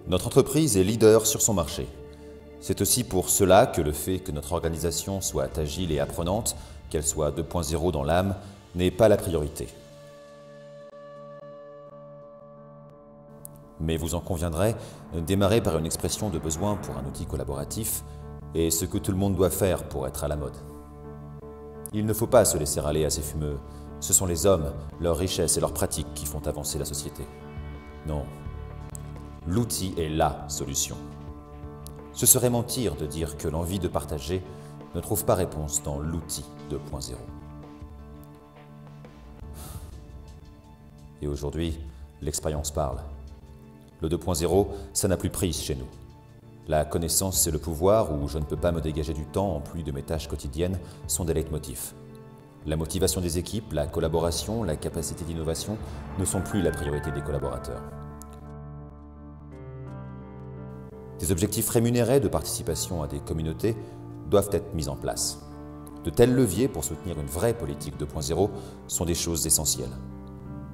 Notre entreprise est leader sur son marché. C'est aussi pour cela que le fait que notre organisation soit agile et apprenante, qu'elle soit 2.0 dans l'âme, n'est pas la priorité. Mais vous en conviendrez, démarrer par une expression de besoin pour un outil collaboratif est ce que tout le monde doit faire pour être à la mode. Il ne faut pas se laisser aller à ces fumeux. Ce sont les hommes, leurs richesses et leurs pratiques qui font avancer la société. Non, l'outil est la solution. Ce serait mentir de dire que l'envie de partager ne trouve pas réponse dans l'outil 2.0. Et aujourd'hui, l'expérience parle. Le 2.0, ça n'a plus prise chez nous. La connaissance, c'est le pouvoir où je ne peux pas me dégager du temps en plus de mes tâches quotidiennes sont des leitmotifs. La motivation des équipes, la collaboration, la capacité d'innovation ne sont plus la priorité des collaborateurs. Des objectifs rémunérés de participation à des communautés doivent être mis en place. De tels leviers pour soutenir une vraie politique 2.0 sont des choses essentielles.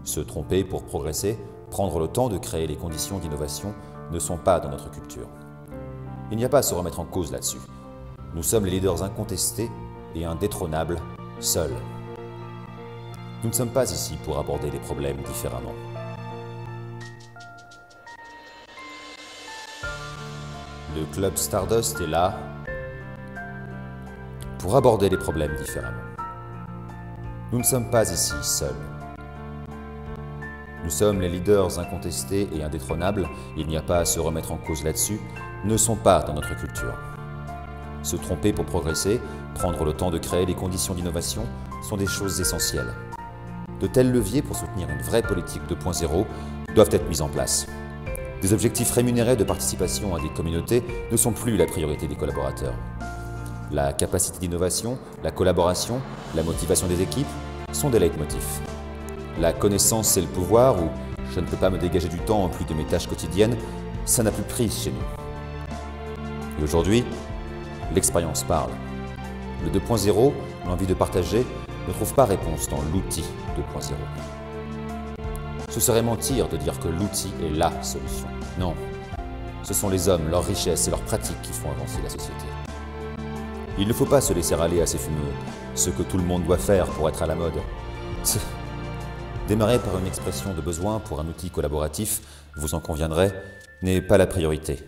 Se tromper pour progresser, prendre le temps de créer les conditions d'innovation ne sont pas dans notre culture. Il n'y a pas à se remettre en cause là-dessus. Nous sommes les leaders incontestés et indétrônables, seuls. Nous ne sommes pas ici pour aborder les problèmes différemment. Le Club Stardust est là pour aborder les problèmes différemment. Nous ne sommes pas ici seuls. Nous sommes les leaders incontestés et indétrônables, il n'y a pas à se remettre en cause là-dessus, ne sont pas dans notre culture. Se tromper pour progresser, prendre le temps de créer les conditions d'innovation sont des choses essentielles. De tels leviers pour soutenir une vraie politique 2.0 doivent être mis en place. Des objectifs rémunérés de participation à des communautés ne sont plus la priorité des collaborateurs. La capacité d'innovation, la collaboration, la motivation des équipes sont des leitmotifs. La connaissance, c'est le pouvoir où je ne peux pas me dégager du temps en plus de mes tâches quotidiennes, ça n'a plus prise chez nous. Et aujourd'hui, l'expérience parle. Le 2.0, l'envie de partager, ne trouve pas réponse dans l'outil 2.0. Ce serait mentir de dire que l'outil est la solution. Non, ce sont les hommes, leurs richesses et leurs pratiques qui font avancer la société. Il ne faut pas se laisser aller à ces fumeux, ce que tout le monde doit faire pour être à la mode. Démarrer par une expression de besoin pour un outil collaboratif, vous en conviendrez, n'est pas la priorité.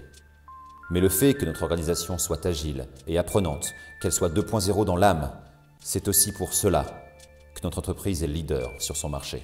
Mais le fait que notre organisation soit agile et apprenante, qu'elle soit 2.0 dans l'âme, c'est aussi pour cela que notre entreprise est leader sur son marché.